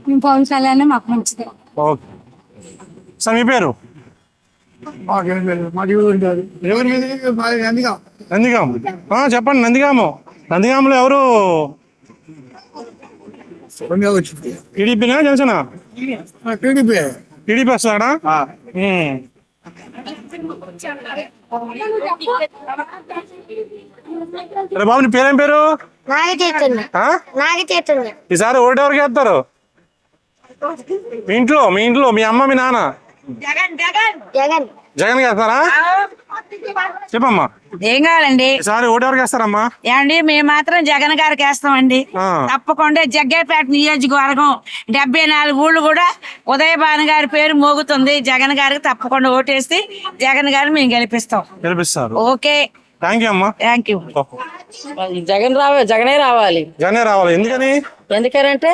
మేము పవన్ కళ్యాణ్ మాకు మంచిది. ఓకే సార్, మీ పేరు? నందిగాం. చెప్పండి. నందిగాంలో ఎవరు? టీడీపీనా జనసేన? టీడీపీ వస్తాడా? బాబు నీ పేరేం పేరు? ఈసారి ఓటు ఎవరికి వేస్తారు? మీ ఇంట్లో మీ అమ్మ మీ నాన్న జగన్ వేస్తారా? చెప్పమ్మా. ఏం కావాలండి? ఈసారి ఓటు ఎవరికి వేస్తారమ్మా? ఏమండి మేము మాత్రం జగన్ గారికి వేస్తామండి. తప్పకుండా జగ్గైపేట నియోజకవర్గం 74 ఊళ్ళు కూడా ఉదయభాను గారి పేరు మోగుతుంది. జగన్ గారికి తప్పకుండా ఓటేసి జగన్ గారిని మేము గెలిపిస్తారు. ఓకే, థ్యాంక్ యూ అమ్మా. Thank you. జగనే రావాలి. ఎందుకని? ఎందుకనంటే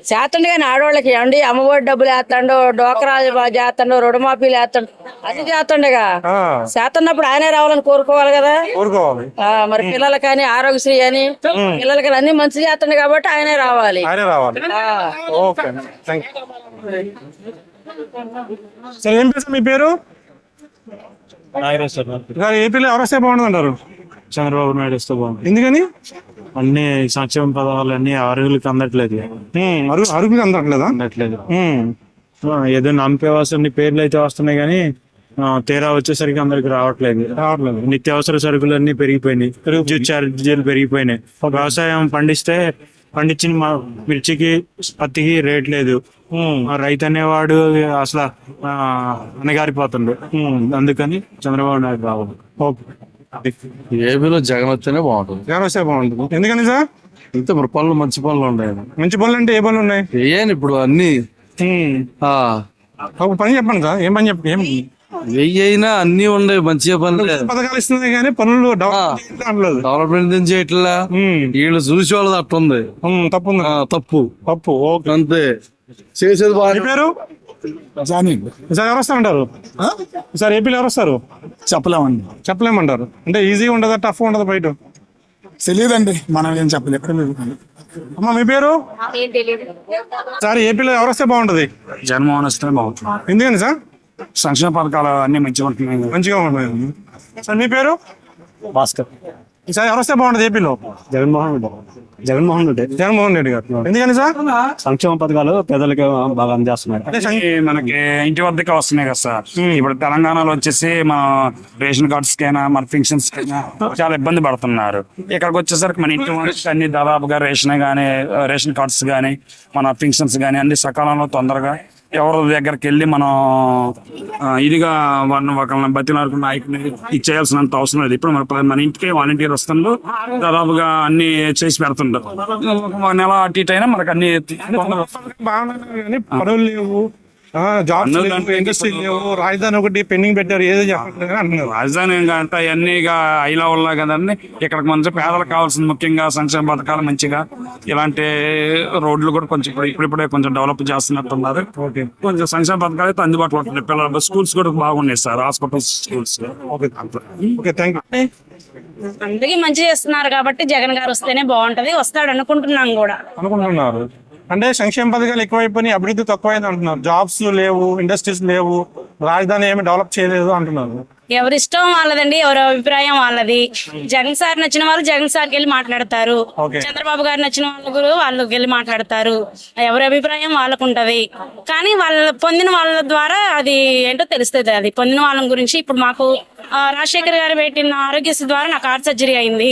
చేతండి కానీ ఆడవాళ్ళకి ఏమండి అమ్మఒడి డబ్బులు వేస్తాడు, డోకరాలు చేస్తాడు, రుణమాఫీలు వేస్తాడు, అది చేస్తుండగా చేస్తున్నప్పుడు ఆయనే రావాలని కోరుకోవాలి కదా. మరి పిల్లలకి కానీ ఆరోగ్యశ్రీ అని పిల్లలకి అన్ని మంచి చేస్తుండే కాబట్టి ఆయనే రావాలి. మీ పేరు? ఏపీలో ఎవరు వస్తే బాగుంటుంది అంటారు? చంద్రబాబు నాయుడు వస్తే బాగుంది. ఎందుకని? అన్ని సంక్షేమ పథకాలు అన్ని అర్హులకి అందట్లేదు. అర్హులకి అందట్లేదు. ఏదో నంపేవాసం పేర్లు అయితే వస్తున్నాయి కానీ తీరా వచ్చేసరికి అందరికి రావట్లేదు. నిత్యావసర సరుకులు అన్ని పెరిగిపోయినాయి, విద్యుత్ ఛార్జీలు పెరిగిపోయినాయి. వ్యవసాయం పండించిన మిర్చికి పత్తికి రేట్ లేదు. రైతు అనేవాడు అసలు అనగారిపోతుండు. అందుకని చంద్రబాబు నాయుడు రావాలి. ఏపీలో జగన్ వస్తేనే బాగుంటుంది. ఎందుకని సార్? ఇంత పనులు మంచి పనులు ఉన్నాయి. మంచి పనులు అంటే ఏ పనులు ఉన్నాయి? ఏం ఇప్పుడు అన్ని ఒక పని చెప్పండి సార్. ఏం పని చెప్పండి? అయినా అన్ని ఉన్నాయి మంచిగా పనులు. పథకాలు ఇస్తున్నాయి కానీ పనులు డెవలప్మెంట్ నుంచి ఇట్లా వీళ్ళు చూసి వాళ్ళది అట్టుంది. తప్పు అంతే. చేసేది బాగా. పేరు? సార్ ఎవరు వస్తారంటారు? సార్ ఏపీలో ఎవరు వస్తారు? చెప్పలేమంటారు. అంటే ఈజీగా ఉండదా, టఫ్ ఉండదా బయట? తెలియదండి, మనం ఏం చెప్పలేము. అమ్మా మీ పేరు? సార్ ఏపీలో ఎవరు వస్తే బాగుంటది? జగన్మోహన్ వస్తే బాగుంటుంది. ఎందుకని సార్? సంక్షేమ పథకాలు అన్ని మంచిగా ఉంటున్నాయి. సార్ మీ పేరు? భాస్కర్. ఈసారి ఎవరు వస్తే బాగుంటది ఏపీలో? జగన్మోహన్ రెడ్డి గారు. ఎందుకని సార్? సంక్షేమ పథకాలు పేదలకి బాగా అందజేస్తున్నారు. మనకి ఇంటి వద్దకే వస్తున్నాయి కదా సార్. ఇప్పుడు తెలంగాణలో వచ్చేసి మన రేషన్ కార్డ్స్ కైనా మన పెన్షన్స్ కైనా చాలా ఇబ్బంది పడుతున్నారు. ఇక్కడికి వచ్చేసరికి మన ఇంటి వద్దకు అన్ని దాదాపుగా రేషన్ కార్డ్స్ గానీ మన పెన్షన్స్ గానీ అన్ని సకాలంలో తొందరగా ఎవరి దగ్గరికి వెళ్ళి మనం ఇదిగా ఒకళ్ళని బతిలాడుకున్న నాయకుని ఇచ్చేయాల్సినంత అవసరం లేదు. ఇప్పుడు మన ఇంటికి వాలంటీర్ వస్తుండ్రు, దాదాపుగా అన్ని చేసి పెడుతుండ్రు. ఒక నెల అటు ఇటు అయినా మనకు అన్ని పనులు లేవు, జాబ్స్ లేవు, ఇండస్ట్రీ లేవు, రాజధాని ఒకటి పెండింగ్ పెట్టారు, ఏదో చెప్పట్లేదు అంటున్నారు. రాజధాని అంటే అవన్నీ హై లెవెల్ లా కదండి. ఇక్కడికి మంచి పేదలకు కావాల్సింది ముఖ్యంగా సంక్షేమ పథకాలు మంచిగా ఇలాంటి రోడ్లు కూడా కొంచెం ఇప్పుడిప్పుడే కొంచెం డెవలప్ చేస్తున్నట్టున్నారు. కొంచెం సంక్షేమ పథకాలు అయితే అందుబాటులో ఉంటున్నాయి. పిల్లల స్కూల్స్ కూడా బాగున్నాయి సార్, హాస్పిటల్స్, స్కూల్స్. అందరికి మంచి చేస్తున్నారు కాబట్టి జగన్ గారు వస్తేనే బాగుంటది. వస్తాడు అనుకుంటున్నారు. అంటే సంక్షేమ పథకాలు ఎక్కువైపోయినాయి, అభివృద్ధి తక్కువైంది అంటున్నారు. జాబ్స్ లేవు, ఇండస్ట్రీస్ లేవు, రాజధాని ఏమి డెవలప్ చేయలేదు అంటున్నారు. ఎవరి ఇష్టం వాళ్ళదండి, ఎవరి అభిప్రాయం వాళ్ళది. జగన్ సార్ నచ్చిన వాళ్ళు జగన్ సార్కి వెళ్ళి మాట్లాడతారు, చంద్రబాబు గారు నచ్చిన వాళ్ళకి వెళ్ళి మాట్లాడతారు. ఎవరి అభిప్రాయం వాళ్ళకు ఉంటది. కానీ పొందిన వాళ్ళ ద్వారా అది ఏంటో తెలుస్తుంది. అది పొందిన వాళ్ళ గురించి ఇప్పుడు మాకు రాజశేఖర్ గారు పెట్టిన ఆరోగ్యశ్రీ ద్వారా నాకు హార్ట్ సర్జరీ అయింది.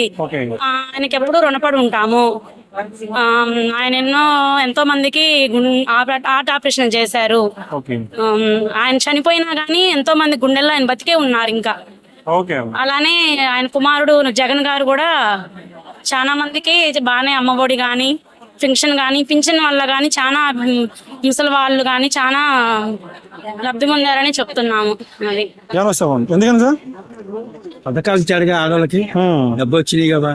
ఆయనకి ఎప్పుడు రుణపడి ఉంటాము. ఆయన ఎంతో మందికి హార్ట్ ఆపరేషన్ చేశారు. ఓకే ఆయన చనిపోయినా గానీ ఎంతో మంది గుండెల్లో ఆయన బతికే ఉన్నారు ఇంకా. ఓకే అలానే ఆయన కుమారుడు జగన్ గారు కూడా చాలా మందికి బాగానే అమ్మఒడి కానీ పింఛన్ వల్ల కానీ చాలా ముసలి వాళ్ళు కానీ చాలా లబ్ధి పొందారని చెప్తున్నాము. అది ఎందుకని సార్ పథకాలు ఇచ్చాడుగా ఆడవాళ్ళకి డబ్బు వచ్చినాయి కదా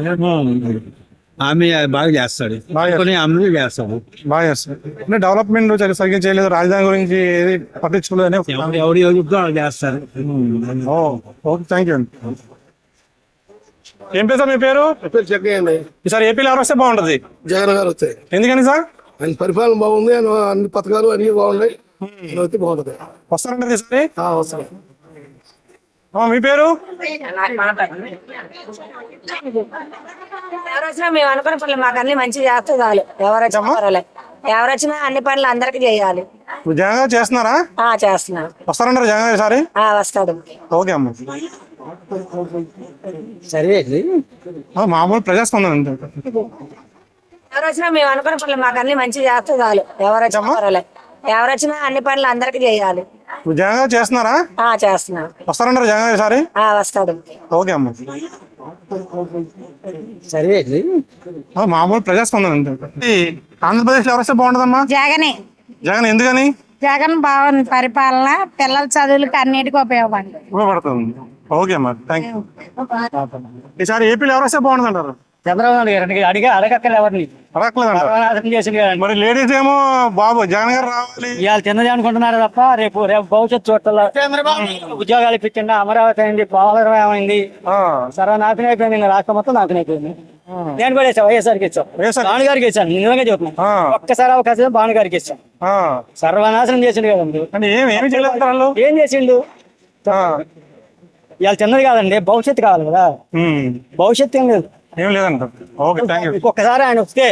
ఆమె బాగా చేస్తాడు, కొన్ని ఆమె చేస్తాడు. బాగా చేస్తారు అంటే డెవలప్మెంట్ సరిగ్గా చేయలేదు, రాజధాని గురించి ఏది పట్టించుకోలేదు. ఎవరు చెప్తా వాళ్ళు చేస్తారు. ఓకే థ్యాంక్ యూ అండి. ఏం పేరు సార్ మీ పేరు? చెక్కయ్య అండి. ఈసారి ఏపీలో ఎవరు వస్తే బాగుంటది? జగన్ గారు వస్తాయి. ఎందుకని సార్? ఆయన పరిపాలన బాగుంది, ఆయన అన్ని పథకాలు అన్ని బాగున్నాయి, వస్తే బాగుంటది. వస్తారంటారు ఈసారి? వస్తాయి. మీ పేరు? ఎవరు వచ్చినా మేము అనుకున్న పనులు మాకు అన్ని మంచిగా చేస్తే చాలు. ఎవరు వచ్చినా అన్ని పనులు అందరికి చేయాలి. జగన్ గారు చేస్తున్నారా? చేస్తున్నారు. వస్తారంటారు జగన్ గారు ఈసారి? వస్తాడు. ఓకే అమ్మ. సరే మామూలు ప్రజాస్పందన అంతే. ఎవరు వచ్చినా మేము అనుకున్న పనులు మాకు అన్ని మంచిగా చేస్తే చాలు. ఎవరు వచ్చినా అన్ని పనులు అందరికి చేయాలి. జగన్ గారు చేస్తున్నారా? చేస్తున్నారు. వస్తారంటారు జగన్ గారు ఈసారి? వస్తాడు. ఓకే అమ్మ. సరే మామూలు ప్రజాస్పందన అంతే. ఆంధ్రప్రదేశ్ ఎవరు వస్తే బాగుంటుందమ్మా? జగనే. జగన్ ఎందుకని? జగన్ బాగుంది పరిపాలన, పిల్లల చదువులకు అన్నిటికీ ఉపయోగపడుతుంది. ఓకే అమ్మా థ్యాంక్ యూ. ఈసారి ఏపీలో ఎవరు వస్తే బాగుంటుంది అంటారు? చంద్రబాబు నాయుడు గారికి అడగక్కర్ ఎవరిని అడగలేదంటారు. మరి లేడీస్ ఏమో బాబు జగన్ గారు రావాలి ఇవాళ తిన్నది అనుకుంటున్నారు తప్ప రేపు భవిష్యత్తు చూడాల. ఉద్యోగాలు ఇప్పించండి, అమరావతి అయింది, పోలవరం ఏమైంది, సర్వనాశనం అయిపోయింది. ఇంకా రాష్ట్రం మొత్తం నాశనం అయిపోయింది. నేను కూడా వేసాను, వైఎస్ఆర్కి ఇచ్చాను, భాను గారికి ఇచ్చాను. నిజంగా చెప్తున్నాను, ఒక్కసారి అవకాశం భాను గారికి ఇచ్చాను. సర్వనాశనం చేసిండు కదండి. ఏం చేసిండు? ఇవాళ చిన్నది కాదండి, భవిష్యత్తు కావాలి కదా. భవిష్యత్తు ఏం లేదు, ఏం లేదంట. Okay thank you. ఒక్కసారి ఆయన వస్తే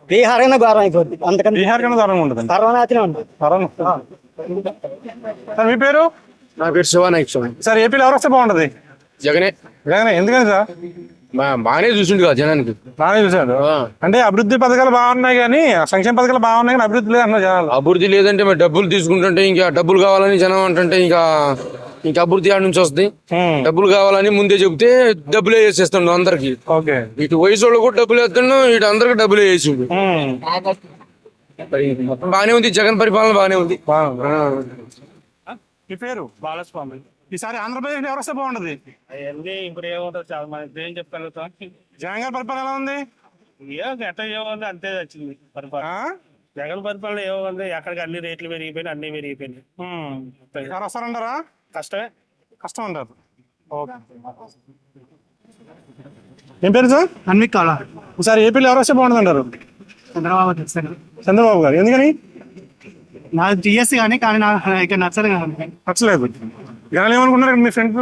బీహార్ కన్నా ఘోరం అయిపోద్ది. అంతకన్నా బీహార్ కన్నా దారుణంగా ఉంటుంది. సర్వనాశనం ఉంటుంది. సార్ మీ పేరు? నా పేరు శివానాయక్. సార్ ఏపీలో ఎవరు వస్తే బాగుంటది? జగనే. జగనే ఎందుకని సార్? బాగానే చూసిండు కదా జనానికి. బాగానే చూసాడు అంటే అభివృద్ధి పథకాలు బాగున్నాయి కానీ, సంక్షేమ పథకాలు బాగున్నాయి కానీ అభివృద్ధి లేదు అన్న జనాలు. అభివృద్ధి లేదంటే మరి డబ్బులు తీసుకుంటుంటే ఇంకా డబ్బులు కావాలని జనం అంటుంటే ఇంకా అభివృద్ధి ఆడ నుంచి వస్తుంది. డబ్బులు కావాలని ముందే చెబితే డబ్బులే వేసేస్తుండు అందరికి. ఓకే ఇటు వయసు వాళ్ళు కూడా డబ్బులు వేస్తుండు, ఇటు అందరికి డబ్బులే వేసిండు. బాగానే ఉంది, జగన్ పరిపాలన బాగానే ఉంది. మీ పేరు? బాలస్వామి. ఈసారి ఆంధ్రప్రదేశ్ ఎవరు వస్తే బాగుంటది? ఇప్పుడు ఏముంటుంది, చాలా మంది ఏం చెప్పగలుగుతాం. జగన్ గారి పరిపాలన ఎలా ఉంది? ఎట్లా ఏముంది అంతే వచ్చింది పరిపాలన. జగన్ పరిపాలన ఏముంది, ఎక్కడికి అన్ని రేట్లు పెరిగిపోయినాయి, అన్ని పెరిగిపోయినాయి. ఎవరు వస్తారంటారా? కష్టమే. కష్టం అంటారు. ఓకే ఏం పేరు సార్? అన్విక్ కావాలా? ఈసారి ఏపీలో ఎవరు వస్తే బాగుంటుంది అంటారు? చంద్రబాబు గారు. ఎందుకని? నాకు టీఎస్ కానీ నాకు ఇక్కడ నచ్చలేదు. జనాలు ఏమనుకున్నారు మీ ఫ్రెండ్స్?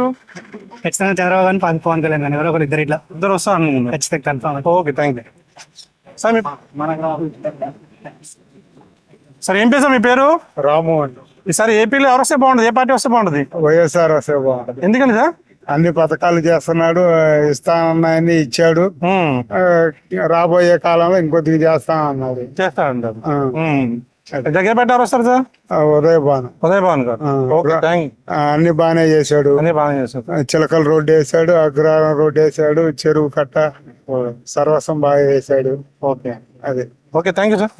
ఖచ్చితంగా చంద్రబాబు కానీ పవన్ కళ్యాణ్ కానీ ఎవరో ఒకరు ఇద్దరు వస్తారు అనుకున్నారు. ఖచ్చితంగా confirm. Okay thank you sir. Sir ఏం పేరు సార్ మీ పేరు? రాము అండి. ఈసారి ఏపీలో ఎవరు వస్తే బాగుంటుంది? ఏ పార్టీ వస్తే బాగుంటుంది? వైఎస్ఆర్ వస్తే బాగుంటుంది. ఎందుకని సార్? అన్ని పథకాలు చేస్తున్నాడు, ఇస్తానన్నాయని ఇచ్చాడు. రాబోయే కాలంలో ఇంకొద్దిగా చేస్తా అన్నాడు. చేస్తాడంటారు. జగ్గేపేట ఎవరు వస్తారు సార్? ఉదయభాను గారు. Okay thank you. అన్ని బాగానే చేశాడు. అన్ని బాగానే చేశారు. చిలకల రోడ్డు వేసాడు, అగ్రహారం రోడ్డు వేసాడు, చెరువు కట్ట సర్వస్వం బాగా వేసాడు. ఓకే అదే. Okay thank you sir.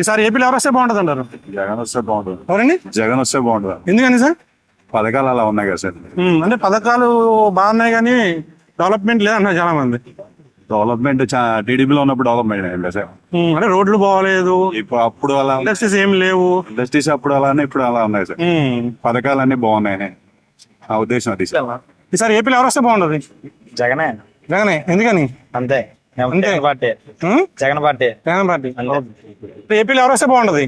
ఈసారి ఏపీలో ఎవరు వస్తే బాగుంటుంది అంటారు? జగన్ వస్తే బాగుంటుంది. ఎవరండి? జగన్ వస్తే బాగుంటుంది. ఎందుకని సార్? పథకాలు అలా ఉన్నాయి కదా సార్. అంటే పథకాలు బాగున్నాయి కానీ డెవలప్మెంట్ లేదన్నారు చాలా మంది. డెవలప్మెంట్ టీడీపీలో ఉన్నప్పుడు డెవలప్మెంట్ అయింది సార్. అంటే రోడ్లు బాగోలేదు, ఇప్పుడు అప్పుడు అలా ఇండస్ట్రీస్ ఏం లేవు. ఇండస్ట్రీస్ అప్పుడు అలానే ఇప్పుడు అలా ఉన్నాయి సార్. పథకాలు అన్ని బాగున్నాయి, ఆ ఉద్దేశం అది సార్. ఈసారి ఏపీలో ఎవరు వస్తే బాగుంటుంది? జగనే. జగనే ఎందుకని? అంతే. Jagan party. Jagan party. Jagan party. ఏపీలో ఎవరు వస్తే బాగుంటుంది?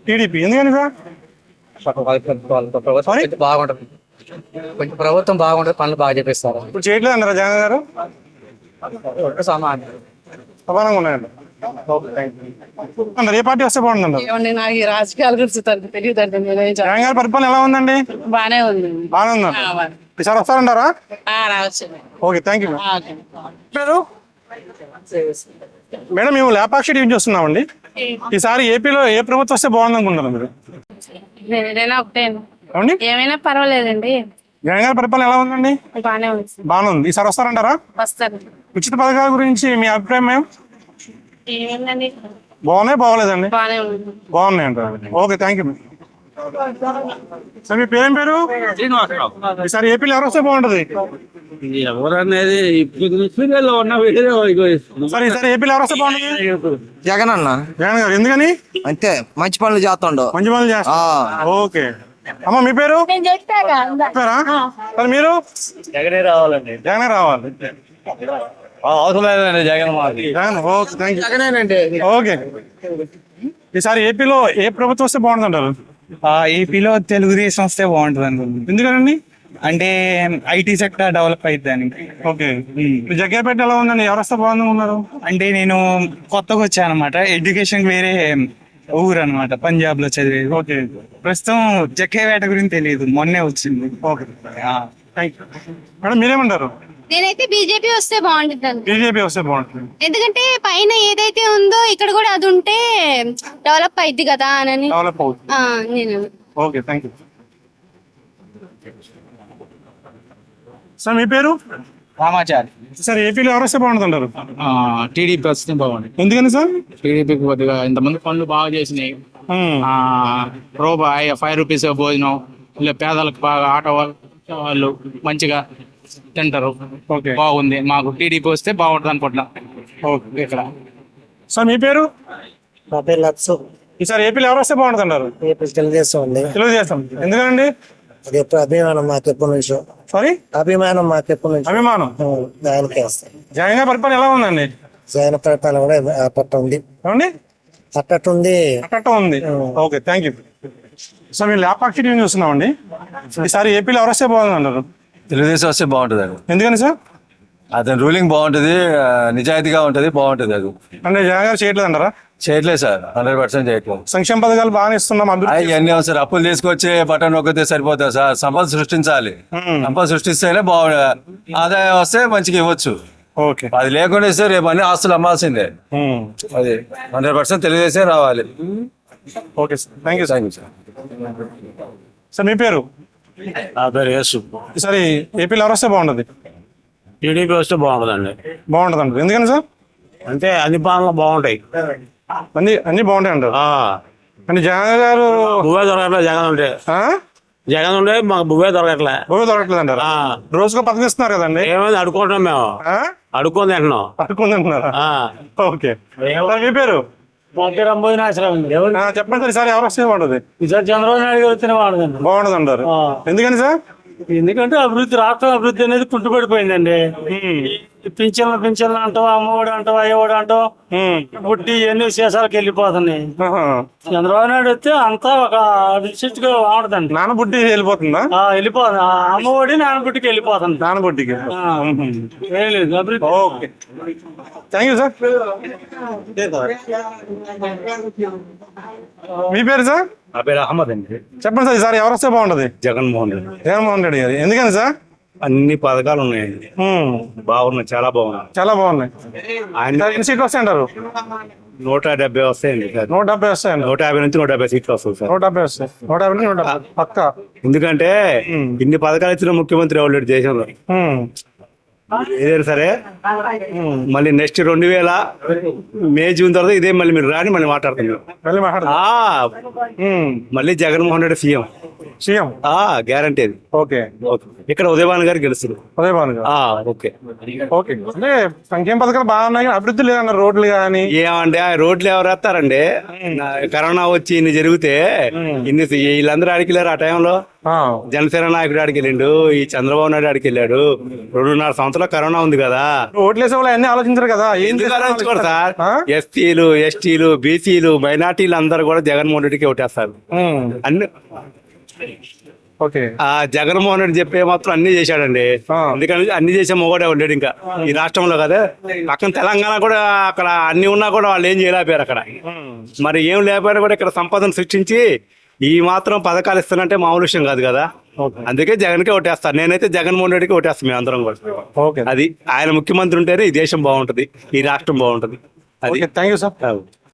టీడీపీ. ఎందుకని సార్? బాగుంటది, కొంచెం ప్రభుత్వం బాగుంటది, పనులు బాగా చేపిస్తారు. ఇప్పుడు చేయట్లేదు అన్నారా జగన్ గారు? సమానం సమానంగా ఉన్నాయండి. ఏ పార్టీ వస్తే బాగుందండి? నాకు ఈ రాజకీయాల గురించి తెలియదండి. జగన్ గారి పరిపాలన ఎలా ఉందండి? బానే ఉంది. బాగానే ఉందండి. ఈసారి వస్తారంటారా? రావచ్చు. Okay, thank you. పేరు మేడం, మేము లేపాక్షి టీవీ చూస్తున్నామండి. ఈసారి ఏపీలో ఏ ప్రభుత్వం వస్తే బాగుంది అనుకుంటున్నారు మీరు? ఏదైనా ఒకటే ఏమండి? ఏమైనా పర్వాలేదండి. జగన్ గారి పరిపాలన ఎలా ఉందండి? బానే ఉంది. బాగానే ఉంది. ఈసారి వస్తారంటారా? వస్తారు. ఉచిత పథకాల గురించి మీ అభిప్రాయం ఏం? ఏమైందండి? బాగున్నాయి, బాగోలేదండి? బానే ఉంది. బాగున్నాయి అంటారు. Okay, thank you. సార్ మీ పేరేం పేరు? ఈసారి ఏపీలో ఎవరు వస్తే బాగుంటది? ఎవరనేది సార్ ఈసారి ఏపీలో ఎవరు వస్తే బాగుంటది? జగన్ అన్న జగన్ గారు. ఎందుకని? అంతే, మంచి పనులు చేస్తుండవు. మంచి పనులు చేస్తా. ఓకే అమ్మ, మీ పేరు? చెప్పారా? మరి మీరు? జగనే రావాలండి. జగనే రావాలి. అవసరం లేదండి జగన్ మాది. Jagan. Okay, thank you. Okay, ఈసారి ఏపీలో ఏ ప్రభుత్వం వస్తే బాగుంటుంది అంటారు? ఏపీలో తెలుగుదేశం వస్తే బాగుంటుంది అనుకుంటున్నాను. ఎందుకనండి? అంటే ఐటీ సెక్టర్ డెవలప్ అయిద్దని. ఓకే, జగ్గేపేట ఎలా ఉందండి? ఎవరు వస్తే బాగుంది ఉన్నారు? అంటే నేను కొత్తగా వచ్చాను అనమాట. ఎడ్యుకేషన్ వేరే ఊరు అనమాట, పంజాబ్ లో చదివేది. ఓకే, ప్రస్తుతం జగ్గేపేట గురించి తెలియదు, మొన్నే వచ్చింది. Okay, thank you. మేడం మీరేమంటారు? నేనైతే బీజేపీ వస్తే బాగుంటుంది. బీజేపీ వస్తే బాగుంటుంది. ఎందుకంటే పైన ఏదైతే ఉందో ఇక్కడ కూడా అది ఉంటే డెవలప్ అయింది కదా అని. డెవలప్ అవుతుంది. నేను ఓకే, థ్యాంక్ యూ. సార్ మీ పేరు? రామాచారి. సార్ ఏపీలో ఎవరు వస్తే బాగుంటుంది అంటారు? టీడీపీ వస్తే బాగుంది. ఎందుకని సార్? టీడీపీకి కొద్దిగా ఇంతమంది పనులు బాగా చేసినాయి. రూపాయి 5 రూపీస్ భోజనం, ఇలా పేదలకు బాగా ఆటో వాళ్ళు మంచిగా తింటారు. ఓకే, బాగుంది. మాకు టీడీపీ వస్తే బాగుంటుంది అనుకుంటున్నా. ఓకే. ఇక్కడ సార్ మీ పేరు? నా పేరు లత్సు. ఈసారి ఏపీలో ఎవరు వస్తే బాగుంటుంది అంటారు? తెలుగుదేశం ఉంది. తెలుగుదేశం. ఎందుకనండి? అది ఎప్పుడు అభిమానం మాకు ఎప్పటి నుంచో. సారీ, అభిమానం మాకు ఎప్పటి నుంచి. అభిమానం. ఆయనకే వస్తాం. జగన్ గారి పరిపాలన ఎలా ఉందండి? జగన్ పరిపాలన కూడా అట్ట ఉంది. ఏమండి? అట్టట్టుంది. అట్ట ఉంది. Okay, thank you. సార్ మేము లేపాక్షి టీవీ చూస్తున్నామండి. ఈసారి ఏపీలో ఎవరు వస్తే బాగుంది అంటారు? తెలుగుదేశం వస్తే బాగుంటుంది అది. ఎందుకని సార్? అతని రూలింగ్ బాగుంటుంది, నిజాయితీగా ఉంటుంది, బాగుంటుంది అది. అంటే జగన్ గారు చేయట్లేదు అంటారా? చేయట్లేదు సార్, 100% చేయట్లేదు. సంక్షేమ పథకాలు బాగానే ఇస్తున్నాం. ఇవన్నీ సార్ అప్పులు తీసుకొచ్చి బటన్ నొక్కితే సరిపోతుంది సార్. సంపద సృష్టించాలి. సంపద సృష్టిస్తేనే ఆదాయం వస్తే మంచిగా ఇవ్వచ్చు. ఓకే, అది లేకుండా ఇస్తే రేపు అన్ని ఆస్తులు అమ్మాల్సిందే. అది 100% తెలుగుదేశం రావాలి. Okay sir, thank you. Thank you sir. Sir మీ పేరు? నా పేరు యేసు. ఈసారి ఏపీలో ఎవరు వస్తే బాగుంటుంది? టీడీపీ వస్తే బాగుంటుందండి. బాగుంటుంది అంటారు. ఎందుకని సార్? అంటే అన్ని పాలనలు బాగుంటాయి. అన్ని బాగుంటాయి అంటారు. అంటే జగన్ గారు బువ్వే దొరకట్లేదు. జగన్ ఉండే మాకు బువ్వే దొరకట్లే. బువ్వే దొరకట్లేదు అంటారు. రోజుకో పథకం ఇస్తున్నారు కదండి. ఏమైంది అడుకుంటాం మేము. అడుక్కొని తింటున్నాం. అడుక్కొని తింటున్నారా? ఓకే. మీ పేరు? చెప్పండి సార్, ఈసారి ఎవరు వస్తే బాగుంటుంది? ఈసారి చంద్రబాబు నాయుడు గారు వస్తేనే బాగుంటుంది. బాగుంటుంది అంటారు. ఎందుకని సార్? ఎందుకంటే అభివృద్ధి, రాష్ట్రం అభివృద్ధి అనేది కుంటుపడిపోయిందండి. పింఛన్లు అంటావు, అమ్మఒడి అంటావు, అయ్యవాడు అంటావు, బుట్టి ఇవన్నీ శేషాలకు వెళ్ళిపోతున్నాయి. చంద్రబాబు నాయుడు వస్తే అంతా ఒక డిస్ట్రిక్ట్ గా బాగుంటుందండి. నానబుట్టి వెళ్ళిపోతుందా? వెళ్ళిపోతుంది. అమ్మఒడి నాన్నబుట్టికి వెళ్ళిపోతుంది. నానబుట్టికి. ఏం లేదు అభివృద్ధి. Okay, thank you sir. మీ పేరు సార్? నా పేరు అహ్మద్ అండి. చెప్పండి సార్, ఈసారి ఎవరు వస్తే బాగుంటుంది? జగన్మోహన్ రెడ్డి. జగన్మోహన్ రెడ్డి గారు. ఎందుకని సార్? అన్ని పథకాలు ఉన్నాయండి, బాగున్నాయి, చాలా బాగున్నాయి. చాలా బాగున్నాయి. ఆయన ఎన్ని సీట్లు వస్తాయి అంటారు? 170 వస్తాయండి. 170 వస్తాయండి. 150 నుంచి 150 సీట్లు వస్తుంది సార్. 170 వస్తాయి. 150 నుంచి 150 పక్కా. ఎందుకంటే ఇన్ని పథకాలు ఇచ్చిన ముఖ్యమంత్రి ఎవరు దేశంలో. ఏదైనా సరే మళ్ళీ నెక్స్ట్ 2000 మే జూన్ తర్వాత ఇదే మళ్ళీ మీరు రాని మళ్ళీ మాట్లాడుతున్నారు. మళ్ళీ జగన్మోహన్ రెడ్డి సీఎం గ్యారంటీ అది. ఓకే, ఇక్కడ ఉదయభాను గారు గెలుస్తారు. ఉదయభాను గారు. Okay okay. అంటే సంక్షేమ పథకాలు బాగున్నాయి, అభివృద్ధి లేదన్నారు. రోడ్లు కానీ ఏమండి, ఆ రోడ్లు ఎవరు వేస్తారండి? కరోనా వచ్చి ఇన్ని జరిగితే ఇన్ని వీళ్ళందరూ అడిగిలేరు. ఆ టైంలో జనసేన నాయకుడు ఆడికి వెళ్ళిండు, ఈ చంద్రబాబు నాయుడు ఆడికి వెళ్ళాడు. 2.5 సంవత్సరాలు కరోనా ఉంది కదా. ఓట్లేసే వాళ్ళు అన్ని ఆలోచించారు కదా. ఎందుకు ఆలోచించుకోరు సార్? ఎస్సీలు, ఎస్టీలు, బీసీలు, మైనార్టీలు అందరూ కూడా జగన్మోహన్ రెడ్డికి ఓటేస్తారు. అన్ని ఓకే. ఆ జగన్మోహన్ రెడ్డి చెప్పే మాత్రం అన్ని చేశాడండి. ఎందుకంటే అన్ని చేసే మొగోడే ఉండేది ఇంకా ఈ రాష్ట్రంలో కదా. పక్కన తెలంగాణ కూడా అక్కడ అన్ని ఉన్నా కూడా వాళ్ళు ఏం చేయలేకపోయారు అక్కడ. మరి ఏం లేకపోయినా కూడా ఇక్కడ సంపదను సృష్టించి ఈ మాత్రం పథకాలు ఇస్తానంటే మామూలు విషయం కాదు కదా. అందుకే జగన్కే ఓటేస్తారు. నేనైతే జగన్మోహన్ రెడ్డికి ఓటేస్తాను. మేము అందరం కూడా అది ఆయన ముఖ్యమంత్రి ఉంటేనే ఈ దేశం బాగుంటది, ఈ రాష్ట్రం బాగుంటది. అది థ్యాంక్ యూ సార్.